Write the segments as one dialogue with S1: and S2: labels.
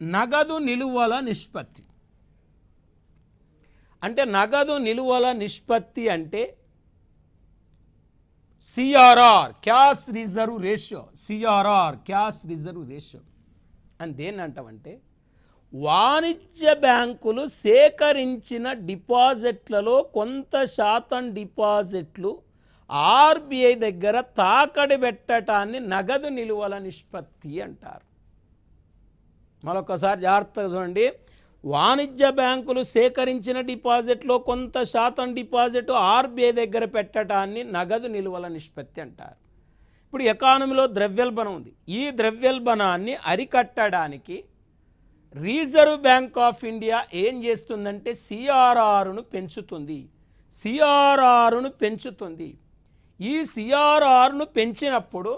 S1: నగదు నిలువల నిష్పత్తి అంటే నగదు నిలువల నిష్పత్తి అంటే CRR cash reserve ratio. CRR cash reserve ratio అని దేన్ని అంటామంటే వాణిజ్య బ్యాంకులు సేకరించిన డిపాజిట్లలో కొంత శాతం డిపాజిట్లు ఆర్బీఐ దగ్గర తాకడి పెట్టడాన్ని నగదు నిలువల నిష్పత్తి అంటారు. మరొకసారి జాగ్రత్తగా చూడండి. వాణిజ్య బ్యాంకులు సేకరించిన డిపాజిట్లో కొంత శాతం డిపాజిట్ ఆర్బీఐ దగ్గర పెట్టడాన్ని నగదు నిలువల నిష్పత్తి అంటారు. ఇప్పుడు ఎకానమీలో ద్రవ్యోల్బణం ఉంది. ఈ ద్రవ్యోల్బణాన్ని అరికట్టడానికి రిజర్వ్ బ్యాంక్ ఆఫ్ ఇండియా ఏం చేస్తుందంటే సిఆర్ఆర్ను పెంచుతుంది. సిఆర్ఆర్ను పెంచుతుంది. ఈ సిఆర్ఆర్ను పెంచినప్పుడు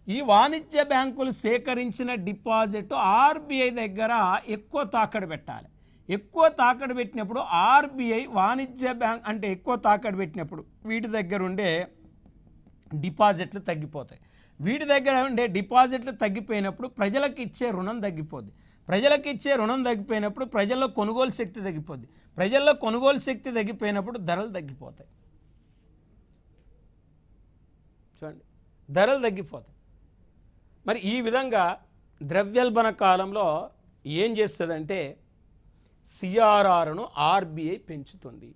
S1: ఈ వాణిజ్య బ్యాంకులు సేకరించిన డిపాజిట్ ఆర్బీఐ దగ్గర ఎక్కువ తాకడి పెట్టాలి. ఎక్కువ తాకడి పెట్టినప్పుడు ఆర్బీఐ వాణిజ్య బ్యాంక్ అంటే ఎక్కువ తాకడి పెట్టినప్పుడు వీటి దగ్గర ఉండే డిపాజిట్లు తగ్గిపోతాయి. వీటి దగ్గర ఉండే డిపాజిట్లు తగ్గిపోయినప్పుడు ప్రజలకు ఇచ్చే రుణం తగ్గిపోద్ది. ప్రజలకు ఇచ్చే రుణం తగ్గిపోయినప్పుడు ప్రజల్లో కొనుగోలు శక్తి తగ్గిపోద్ది. ప్రజల్లో కొనుగోలు శక్తి తగ్గిపోయినప్పుడు ధరలు తగ్గిపోతాయి. చూడండి, ధరలు తగ్గిపోతాయి. మరి ఈ విధంగా ద్రవ్యోల్బణ కాలంలో ఏం చేస్తుందంటే సిఆర్ఆర్ను ఆర్బీఐ పెంచుతుంది.